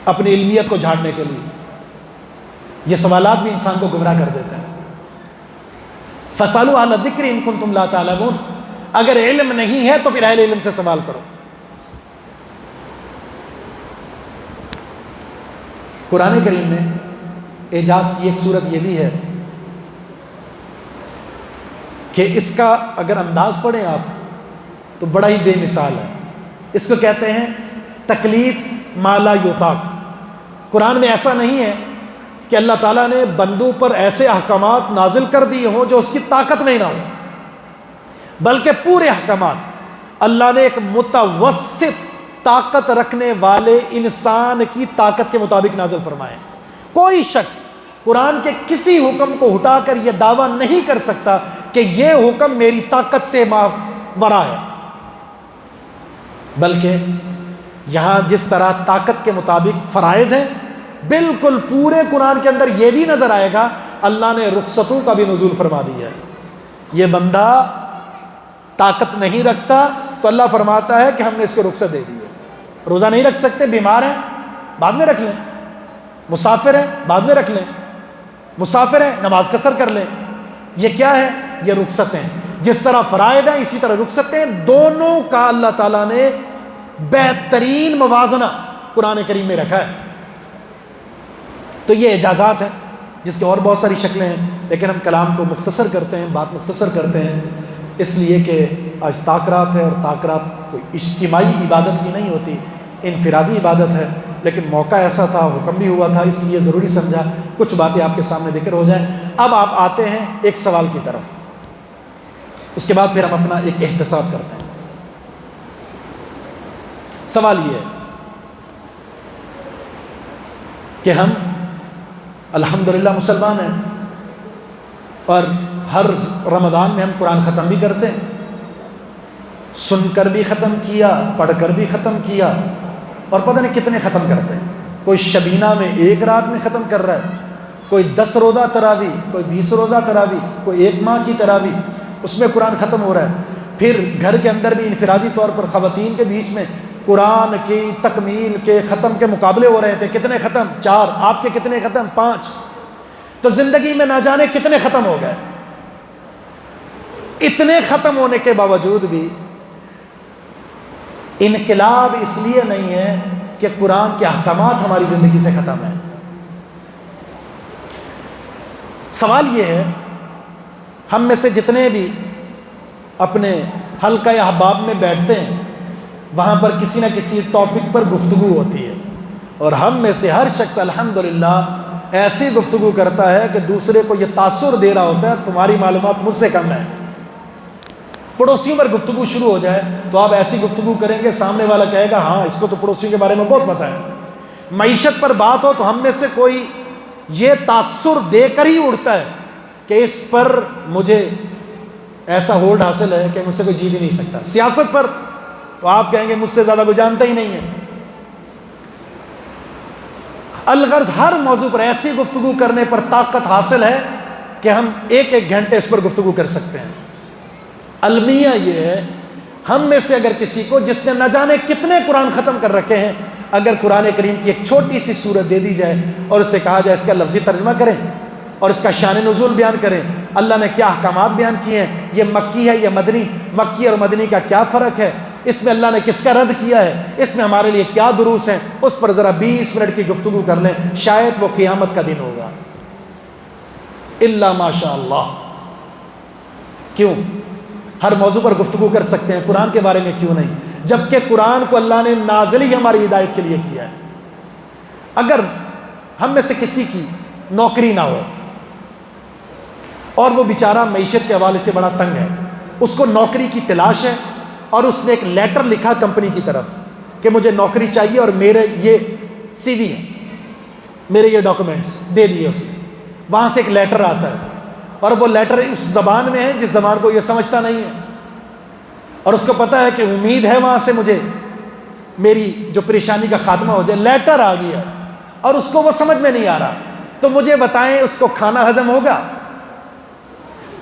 اپنی علمیت کو جھاڑنے کے لیے. یہ سوالات بھی انسان کو گمراہ کر دیتے ہیں. فَاسْأَلُوا أَهْلَ الذِّكْرِ إِن كُنتُمْ لَا تَعْلَمُونَ، اگر علم نہیں ہے تو پھر اہل علم سے سوال کرو. قرآن کریم میں اعجاز کی ایک صورت یہ بھی ہے کہ اس کا اگر انداز پڑھیں آپ تو بڑا ہی بے مثال ہے. اس کو کہتے ہیں تکلیف ما لا یطاق۔ قرآن میں ایسا نہیں ہے کہ اللہ تعالیٰ نے بندوں پر ایسے احکامات نازل کر دیے ہوں جو اس کی طاقت میں نہ ہو، بلکہ پورے احکامات اللہ نے ایک متوسط طاقت رکھنے والے انسان کی طاقت کے مطابق نازل فرمائے۔ کوئی شخص قرآن کے کسی حکم کو ہٹا کر یہ دعویٰ نہیں کر سکتا کہ یہ حکم میری طاقت سے ورا ہے، بلکہ یہاں جس طرح طاقت کے مطابق فرائض ہیں، بالکل پورے قرآن کے اندر یہ بھی نظر آئے گا اللہ نے رخصتوں کا بھی نزول فرما دیا ہے۔ یہ بندہ طاقت نہیں رکھتا تو اللہ فرماتا ہے کہ ہم نے اس کو رخصت دے دی ہے۔ روزہ نہیں رکھ سکتے، بیمار ہیں، بعد میں رکھ لیں، مسافر ہیں بعد میں رکھ لیں، مسافر ہیں نماز قصر کر لیں۔ یہ کیا ہے؟ یہ رخصتیں۔ جس طرح فرائض ہیں اسی طرح رخصتیں، دونوں کا اللہ تعالیٰ نے بہترین موازنہ قرآن کریم میں رکھا ہے۔ تو یہ اجازات ہیں جس کے اور بہت ساری شکلیں ہیں، لیکن ہم کلام کو مختصر کرتے ہیں، بات مختصر کرتے ہیں، اس لیے کہ آج تاکرات ہے، اور تاکرات کوئی اجتماعی عبادت کی نہیں ہوتی، انفرادی عبادت ہے، لیکن موقع ایسا تھا، حکم بھی ہوا تھا، اس لیے ضروری سمجھا کچھ باتیں آپ کے سامنے ذکر ہو جائیں۔ اب آپ آتے ہیں ایک سوال کی طرف، اس کے بعد پھر ہم اپنا ایک احتساب کرتے ہیں۔ سوال یہ ہے کہ ہم الحمدللہ مسلمان ہیں، اور ہر رمضان میں ہم قرآن ختم بھی کرتے ہیں، سن کر بھی ختم کیا، پڑھ کر بھی ختم کیا، اور پتہ نہیں کتنے ختم کرتے ہیں۔ کوئی شبینہ میں ایک رات میں ختم کر رہا ہے، کوئی 10 روزہ تراویح، کوئی 20 روزہ تراویح، کوئی 1 ماہ کی تراویح، اس میں قرآن ختم ہو رہا ہے۔ پھر گھر کے اندر بھی انفرادی طور پر خواتین کے بیچ میں قرآن کی تکمیل کے ختم کے مقابلے ہو رہے تھے۔ کتنے ختم؟ 4۔ آپ کے کتنے ختم؟ 5۔ تو زندگی میں نہ جانے کتنے ختم ہو گئے۔ اتنے ختم ہونے کے باوجود بھی انقلاب اس لیے نہیں ہے کہ قرآن کے احکامات ہماری زندگی سے ختم ہیں۔ سوال یہ ہے، ہم میں سے جتنے بھی اپنے حلقہ احباب میں بیٹھتے ہیں، وہاں پر کسی نہ کسی ٹاپک پر گفتگو ہوتی ہے، اور ہم میں سے ہر شخص الحمدللہ ایسی گفتگو کرتا ہے کہ دوسرے کو یہ تاثر دے رہا ہوتا ہے تمہاری معلومات مجھ سے کم ہے۔ پڑوسیوں پر گفتگو شروع ہو جائے تو آپ ایسی گفتگو کریں گے، سامنے والا کہے گا ہاں اس کو تو پڑوسیوں کے بارے میں بہت پتہ ہے۔ معیشت پر بات ہو تو ہم میں سے کوئی یہ تاثر دے کر ہی اڑتا ہے کہ اس پر مجھے ایسا ہولڈ حاصل ہے کہ مجھ سے کوئی جیت ہی نہیں سکتا۔ سیاست پر تو آپ کہیں گے مجھ سے زیادہ کوئی جانتا ہی نہیں ہے۔ الغرض ہر موضوع پر ایسی گفتگو کرنے پر طاقت حاصل ہے کہ ہم 1 گھنٹے اس پر گفتگو کر سکتے ہیں۔ المیہ یہ ہے، ہم میں سے اگر کسی کو جس نے نہ جانے کتنے قرآن ختم کر رکھے ہیں، اگر قرآن کریم کی ایک چھوٹی سی سورت دے دی جائے اور اس سے کہا جائے اس کا لفظی ترجمہ کریں اور اس کا شان نزول بیان کریں، اللہ نے کیا احکامات بیان کیے ہیں، یہ مکی ہے یا مدنی، مکی اور مدنی کا کیا فرق ہے، اس میں اللہ نے کس کا رد کیا ہے، اس میں ہمارے لیے کیا دروس ہیں، اس پر ذرا 20 منٹ کی گفتگو کر لیں، شاید وہ قیامت کا دن ہوگا۔ الا ماشاء اللہ۔ کیوں؟ ہر موضوع پر گفتگو کر سکتے ہیں، قرآن کے بارے میں کیوں نہیں؟ جبکہ قرآن کو اللہ نے نازل ہی ہماری ہدایت کے لیے کیا ہے۔ اگر ہم میں سے کسی کی نوکری نہ ہو اور وہ بیچارہ معیشت کے حوالے سے بڑا تنگ ہے، اس کو نوکری کی تلاش ہے، اور اس نے ایک لیٹر لکھا کمپنی کی طرف کہ مجھے نوکری چاہیے اور میرے یہ سی وی ہے، میرے یہ ڈاکومنٹس دے دیے اس نے، وہاں سے ایک لیٹر آتا ہے، اور وہ لیٹر اس زبان میں ہے جس زبان کو یہ سمجھتا نہیں ہے، اور اس کو پتہ ہے کہ امید ہے وہاں سے مجھے میری جو پریشانی کا خاتمہ ہو جائے۔ لیٹر آ گیا اور اس کو وہ سمجھ میں نہیں آ رہا، تو مجھے بتائیں اس کو کھانا ہضم ہوگا؟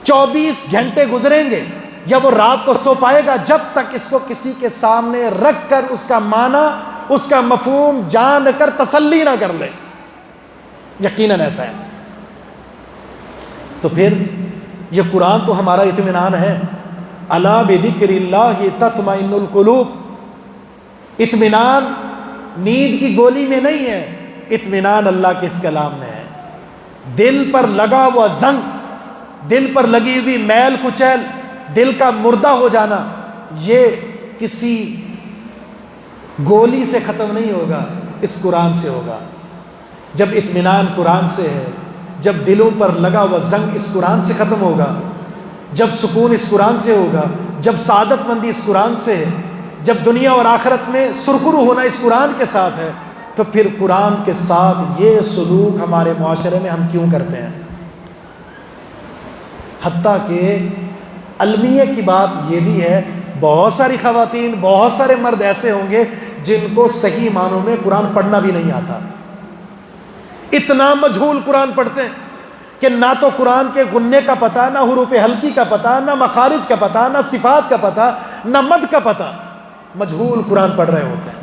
24 گھنٹے گزریں گے یا وہ رات کو سو پائے گا جب تک اس کو کسی کے سامنے رکھ کر اس کا معنی، اس کا مفہوم جان کر تسلی نہ کر لے؟ یقیناً ایسا ہے۔ تو پھر یہ قرآن تو ہمارا اطمینان ہے۔ الا بذکر اللہ تطمئن القلوب۔ اطمینان نیند کی گولی میں نہیں ہے، اطمینان اللہ کے اس کلام میں ہے۔ دل پر لگا ہوا زنگ، دل پر لگی ہوئی میل کچیل، دل کا مردہ ہو جانا، یہ کسی گولی سے ختم نہیں ہوگا، اس قرآن سے ہوگا، جب اطمینان قرآن سے ہے، جب دلوں پر لگا ہوا زنگ اس قرآن سے ختم ہوگا، جب سکون اس قرآن سے ہوگا، جب سعادت مندی اس قرآن سے ہے، جب دنیا اور آخرت میں سرخرو ہونا اس قرآن کے ساتھ ہے، تو پھر قرآن کے ساتھ یہ سلوک ہمارے معاشرے میں ہم کیوں کرتے ہیں؟ حتیٰ کہ المیہ کی بات یہ بھی ہے، بہت ساری خواتین، بہت سارے مرد ایسے ہوں گے جن کو صحیح معنوں میں قرآن پڑھنا بھی نہیں آتا، اتنا مجہول قرآن پڑھتے ہیں کہ نہ تو قرآن کے غنے کا پتہ، نہ حروف حلقی کا پتہ، نہ مخارج کا پتہ، نہ صفات کا پتہ، نہ مد کا پتہ، مجہول قرآن پڑھ رہے ہوتے ہیں۔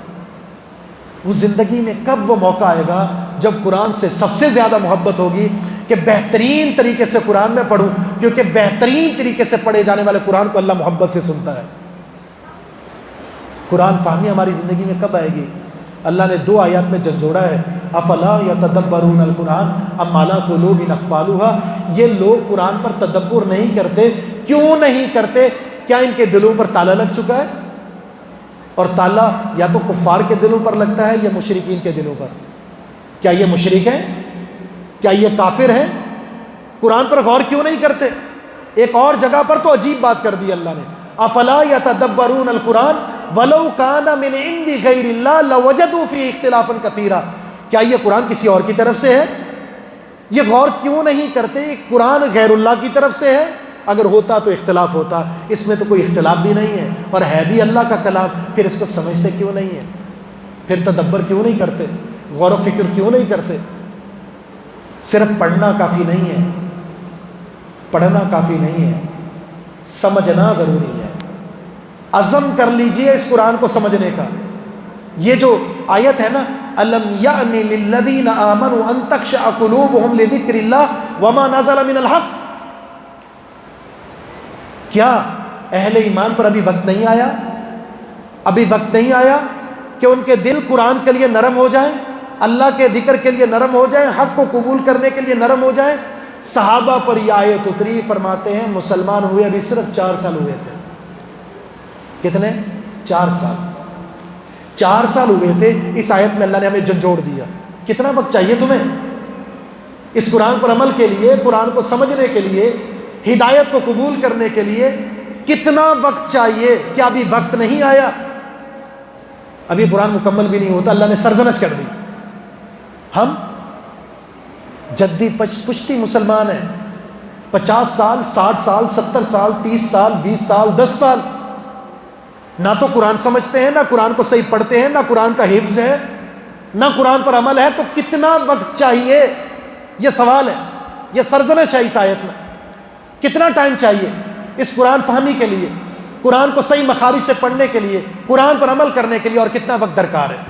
وہ زندگی میں کب وہ موقع آئے گا جب قرآن سے سب سے زیادہ محبت ہوگی کہ بہترین طریقے سے قرآن میں پڑھوں، کیونکہ بہترین طریقے سے پڑھے جانے والے قرآن کو اللہ محبت سے سنتا ہے۔ قرآن فہمی ہماری زندگی میں کب آئے گی؟ اللہ نے 2 آیات میں جھنجھوڑا ہے، افلا یتدبرون القرآن ام علی قلوب اقفالها، یہ لوگ قرآن پر تدبر نہیں کرتے، کیوں نہیں کرتے؟ کیا ان کے دلوں پر تالا لگ چکا ہے؟ اور تالا یا تو کفار کے دلوں پر لگتا ہے یا مشرکین کے دلوں پر۔ کیا یہ مشرک ہیں؟ کیا یہ کافر ہیں؟ قرآن پر غور کیوں نہیں کرتے؟ ایک اور جگہ پر تو عجیب بات کر دی اللہ نے، افلا یتدبرون القرآن ولو کان من عند غیر اللہ لوجدوا فیہ اختلافا کثیرا، کیا یہ قرآن کسی اور کی طرف سے ہے؟ یہ غور کیوں نہیں کرتے؟ یہ قرآن غیر اللہ کی طرف سے ہے، اگر ہوتا تو اختلاف ہوتا، اس میں تو کوئی اختلاف بھی نہیں ہے اور ہے بھی اللہ کا کلام، پھر اس کو سمجھتے کیوں نہیں ہے؟ پھر تدبر کیوں نہیں کرتے؟ غور و فکر کیوں نہیں کرتے؟ صرف پڑھنا کافی نہیں ہے، پڑھنا کافی نہیں ہے، سمجھنا ضروری ہے۔ عزم کر لیجئے اس قرآن کو سمجھنے کا۔ یہ جو آیت ہے نا، الم یأن للذین آمنوا ان تخشع قلوبهم لذکر اللہ وما نزل من الحق، کیا اہل ایمان پر ابھی وقت نہیں آیا؟ ابھی وقت نہیں آیا کہ ان کے دل قرآن کے لیے نرم ہو جائیں، اللہ کے ذکر کے لیے نرم ہو جائیں، حق کو قبول کرنے کے لیے نرم ہو جائیں؟ صحابہ پر یہ آیت اتری، فرماتے ہیں مسلمان ہوئے ابھی صرف 4 سال ہوئے تھے۔ کتنے؟ 4 سال۔ 4 سال ہوئے تھے، اس آیت میں اللہ نے ہمیں جھنجھوڑ دیا۔ کتنا وقت چاہیے تمہیں اس قرآن پر عمل کے لیے، قرآن کو سمجھنے کے لیے، ہدایت کو قبول کرنے کے لیے؟ کتنا وقت چاہیے؟ کیا ابھی وقت نہیں آیا؟ ابھی قرآن مکمل بھی نہیں ہوتا، اللہ نے سرزنش کر دی۔ ہم جدی پشتی مسلمان ہیں، 50 سال، 60 سال، 70 سال، 30 سال، 20 سال، 10 سال، نہ تو قرآن سمجھتے ہیں، نہ قرآن کو صحیح پڑھتے ہیں، نہ قرآن کا حفظ ہے، نہ قرآن پر عمل ہے، تو کتنا وقت چاہیے؟ یہ سوال ہے، یہ سرزنش ہے اس آیت میں۔ کتنا ٹائم چاہیے اس قرآن فہمی کے لیے، قرآن کو صحیح مخارج سے پڑھنے کے لیے، قرآن پر عمل کرنے کے لیے، اور کتنا وقت درکار ہے؟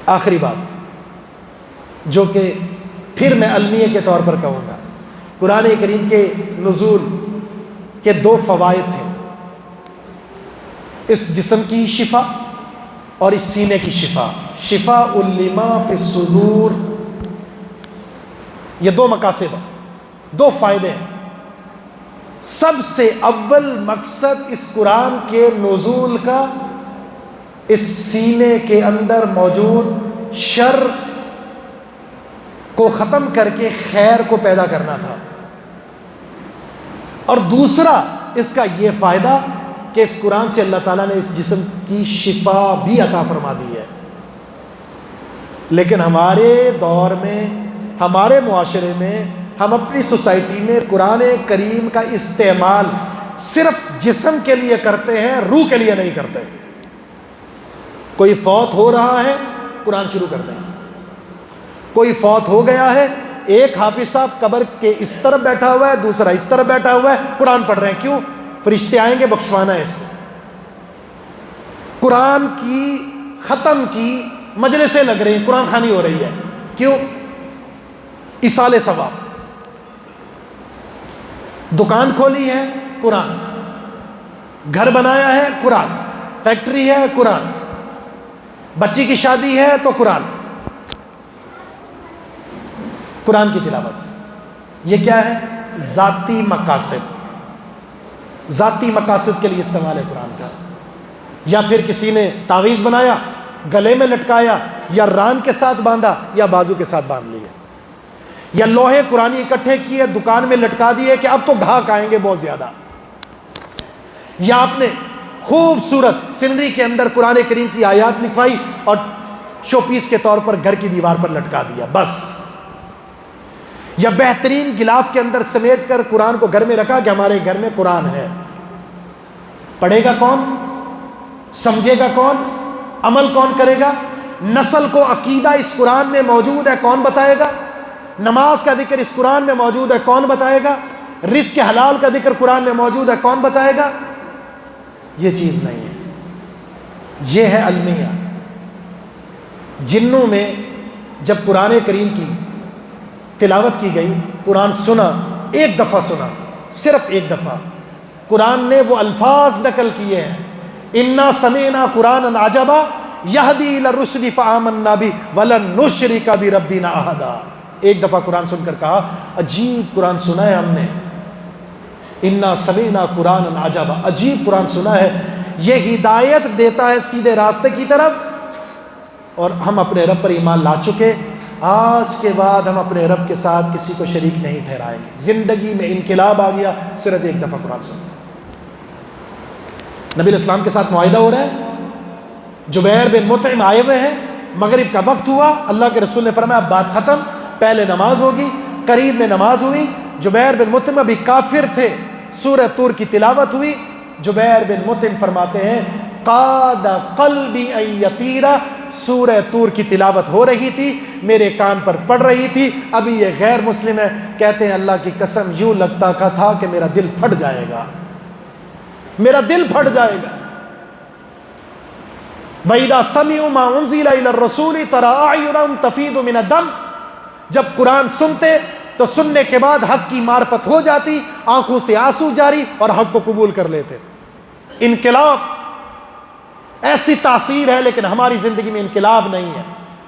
آخری بات جو کہ پھر میں المیہ کے طور پر کہوں گا، قرآن کریم کے نزول کے 2 فوائد تھے، اس جسم کی شفا اور اس سینے کی شفا، شفاء لما فی الصدور، یہ 2 مقاصد ہیں، 2 فائدے ہیں۔ سب سے اول مقصد اس قرآن کے نزول کا اس سینے کے اندر موجود شر کو ختم کر کے خیر کو پیدا کرنا تھا، اور دوسرا اس کا یہ فائدہ کہ اس قرآن سے اللہ تعالیٰ نے اس جسم کی شفا بھی عطا فرما دی ہے۔ لیکن ہمارے دور میں، ہمارے معاشرے میں، ہم اپنی سوسائٹی میں قرآن کریم کا استعمال صرف جسم کے لیے کرتے ہیں، روح کے لیے نہیں کرتے۔ کوئی فوت ہو رہا ہے، قرآن شروع کر دیں۔ کوئی فوت ہو گیا ہے، ایک حافظ صاحب قبر کے اس طرف بیٹھا ہوا ہے، دوسرا اس طرف بیٹھا ہوا ہے، قرآن پڑھ رہے ہیں۔ کیوں؟ فرشتے آئیں گے، بخشوانا ہے اس کو۔ قرآن کی ختم کی مجلسیں لگ رہی ہیں، قرآن خوانی ہو رہی ہے۔ کیوں؟ ایصال ثواب۔ دکان کھولی ہے، قرآن۔ گھر بنایا ہے، قرآن۔ فیکٹری ہے، قرآن۔ بچی کی شادی ہے تو قرآن، قرآن کی تلاوت۔ یہ کیا ہے؟ ذاتی مقاصد، ذاتی مقاصد کے لیے استعمال ہے قرآن کا۔ یا پھر کسی نے تعویذ بنایا، گلے میں لٹکایا، یا ران کے ساتھ باندھا، یا بازو کے ساتھ باندھ لیا، یا لوہے قرآنی اکٹھے کیے دکان میں لٹکا دیے کہ اب تو گھاک آئیں گے بہت زیادہ، یا آپ نے خوبصورت سینری کے اندر قرآن کریم کی آیات لکھوائی اور شو پیس کے طور پر گھر کی دیوار پر لٹکا دیا بس، یا بہترین غلاف کے اندر سمیٹ کر قرآن کو گھر میں رکھا کہ ہمارے گھر میں قرآن ہے۔ پڑھے گا کون؟ سمجھے گا کون؟ عمل کون کرے گا؟ نسل کو عقیدہ اس قرآن میں موجود ہے کون بتائے گا؟ نماز کا ذکر اس قرآن میں موجود ہے کون بتائے گا؟ رزق حلال کا ذکر قرآن میں موجود ہے کون بتائے گا؟ یہ چیز نہیں ہے، یہ ہے المیہ۔ جنوں میں جب قرآن کریم کی تلاوت کی گئی، قرآن سنا، ایک دفعہ سنا، صرف ایک دفعہ، قرآن نے وہ الفاظ نقل کیے ہیں، انا سمعنا قرآنا عجبا یہدی الی الرشد فآمنا بہ ولن نشرک بربنا احدا۔ ایک دفعہ قرآن سن کر کہا عجیب قرآن سنا ہے ہم نے، انا سمعنا قرآنا عجبا، عجیب قرآن سنا ہے، یہ ہدایت دیتا ہے سیدھے راستے کی طرف، اور ہم اپنے رب پر ایمان لا چکے، آج کے بعد ہم اپنے رب کے ساتھ کسی کو شریک نہیں ٹھہرائیں گے۔ زندگی میں انقلاب آ گیا صرف ایک دفعہ قرآن سن کر۔ نبی الاسلام کے ساتھ معاہدہ ہو رہا ہے، جبیر بن مطعم آئے ہوئے ہیں، مغرب کا وقت ہوا، اللہ کے رسول نے فرمایا اب بات ختم، پہلے نماز ہوگی، قریب میں نماز ہوئی، جبیر بن مطعم ابھی کافر تھے، سورہ طور کی تلاوت ہوئی، جبیر بن مطعم فرماتے ہیں قاد قلبی ان یطیرا، سورہ طور کی تلاوت ہو رہی تھی، میرے کان پر پڑ رہی تھی، ابھی یہ غیر مسلم ہے، کہتے ہیں اللہ کی قسم یوں لگتا تھا کہ میرا دل پھٹ جائے گا، میرا دل پھٹ جائے گا۔ وَإِذَا سَمِعُوا مَا أُنزِلَ إِلَى الرَّسُولِ تَرَىٰ أَعْيُنَهُمْ تَفِيضُ مِنَ الدَّمْعِ، جب قرآن سنتے تو سننے کے بعد حق کی معرفت ہو جاتی، آنکھوں سے آنسو جاری اور حق کو قبول کر لیتے تھے۔ انقلاب ایسی تاثیر ہے، لیکن ہماری زندگی میں انقلاب نہیں ہے۔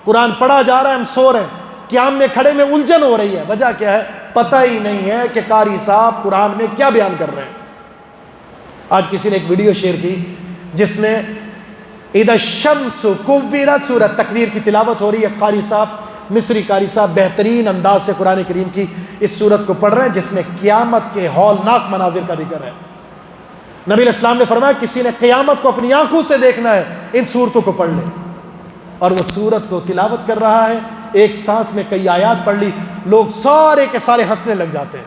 قرآن پڑھا جا رہا ہے، ہم سو رہے ہیں، قیام میں کھڑے میں الجھن ہو رہی ہے، وجہ کیا ہے؟ پتہ ہی نہیں ہے کہ قاری صاحب قرآن میں کیا بیان کر رہے ہیں۔ آج کسی نے ایک ویڈیو شیئر کی جس میں اذا الشمس کورت، سورہ تکویر کی تلاوت ہو رہی ہے، قاری صاحب، مصری قاری صاحب بہترین انداز سے قرآن کریم کی اس سورت کو پڑھ رہے ہیں جس میں قیامت کے ہولناک مناظر کا ذکر ہے۔ نبی علیہ السلام نے فرمایا کسی نے قیامت کو اپنی آنکھوں سے دیکھنا ہے ان سورتوں کو پڑھ لے، اور وہ سورت کو تلاوت کر رہا ہے، ایک سانس میں کئی آیات پڑھ لی، لوگ سارے کے سارے ہنسنے لگ جاتے ہیں،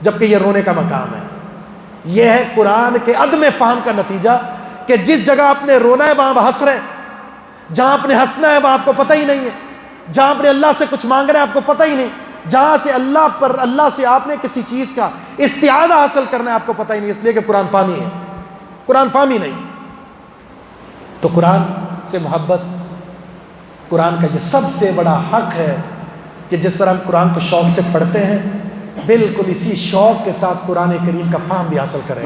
جبکہ یہ رونے کا مقام ہے۔ یہ ہے قرآن کے عدم فہم کا نتیجہ کہ جس جگہ آپ نے رونا ہے وہاں ہنس رہے ہیں، جہاں آپ نے ہنسنا ہے وہاں آپ کو پتہ ہی نہیں ہے، جہاں آپ نے اللہ سے کچھ مانگنا ہے آپ کو پتہ ہی نہیں، جہاں سے اللہ سے آپ نے کسی چیز کا استعادہ حاصل کرنا ہے آپ کو پتہ ہی نہیں، اس لیے کہ قرآن فہمی ہے، قرآن فہمی نہیں۔ تو قرآن سے محبت، قرآن کا یہ سب سے بڑا حق ہے کہ جس طرح ہم قرآن کو شوق سے پڑھتے ہیں، بالکل اسی شوق کے ساتھ قرآن کریم کا فہم بھی حاصل کریں۔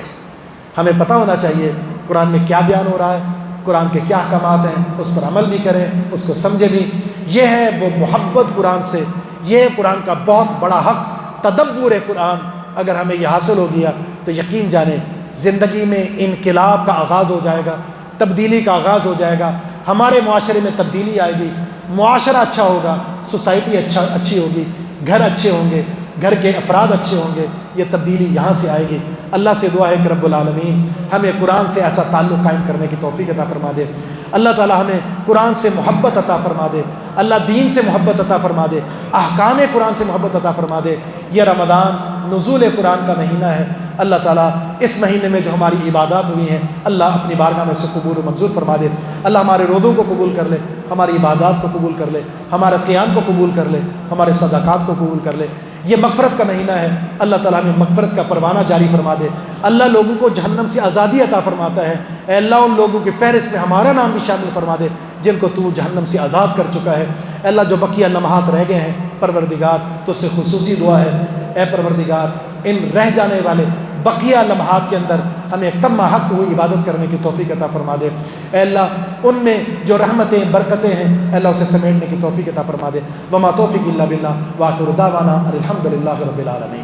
ہمیں پتہ ہونا چاہیے قرآن میں کیا بیان ہو رہا ہے، قرآن کے کیا احکامات ہیں، اس پر عمل بھی کریں، اس کو سمجھیں بھی۔ یہ ہے وہ محبت قرآن سے، یہ قرآن کا بہت بڑا حق، تدبر قرآن اگر ہمیں یہ حاصل ہو گیا تو یقین جانیں زندگی میں انقلاب کا آغاز ہو جائے گا، تبدیلی کا آغاز ہو جائے گا، ہمارے معاشرے میں تبدیلی آئے گی، معاشرہ اچھا ہوگا، سوسائٹی اچھی ہوگی، گھر اچھے ہوں گے، گھر کے افراد اچھے ہوں گے، یہ تبدیلی یہاں سے آئے گی۔ اللہ سے دعا ہے کہ رب العالمین ہمیں قرآن سے ایسا تعلق قائم کرنے کی توفیق عطا فرما دے، اللہ تعالی ہمیں قرآن سے محبت عطا فرما دے، اللہ دین سے محبت عطا فرما دے، احکام قرآن سے محبت عطا فرما دے۔ یہ رمضان نزول قرآن کا مہینہ ہے، اللہ تعالیٰ اس مہینے میں جو ہماری عبادات ہوئی ہیں اللہ اپنی بارگاہ میں سے قبول و منظور فرما دے، اللہ ہمارے روزوں کو قبول کر لے، ہماری عبادات کو قبول کر لے، ہمارے قیام کو قبول کر لے، ہمارے صدقات کو قبول کر لے۔ یہ مغفرت کا مہینہ ہے، اللہ تعالیٰ ہمیں مغفرت کا پروانہ جاری فرما دے، اللہ لوگوں کو جہنم سے آزادی عطا فرماتا ہے، اے اللہ ان لوگوں کی فہرست میں ہمارا نام بھی شامل فرما دے جن کو تو جہنم سے آزاد کر چکا ہے۔ اے اللہ جو بقیہ لمحات رہ گئے ہیں پروردگار تو اس سے خصوصی دعا ہے، اے پروردگار ان رہ جانے والے بقیہ لمحات کے اندر ہمیں کم حق ہوئی عبادت کرنے کی توفیق عطا فرما دے، اے اللہ ان میں جو رحمتیں برکتیں ہیں اے اللہ اسے سمیٹنے کی توفیق عطا فرما دے۔ وما توفیق الا باللہ، وآخر دعوانا الحمد للہ رب العالمین۔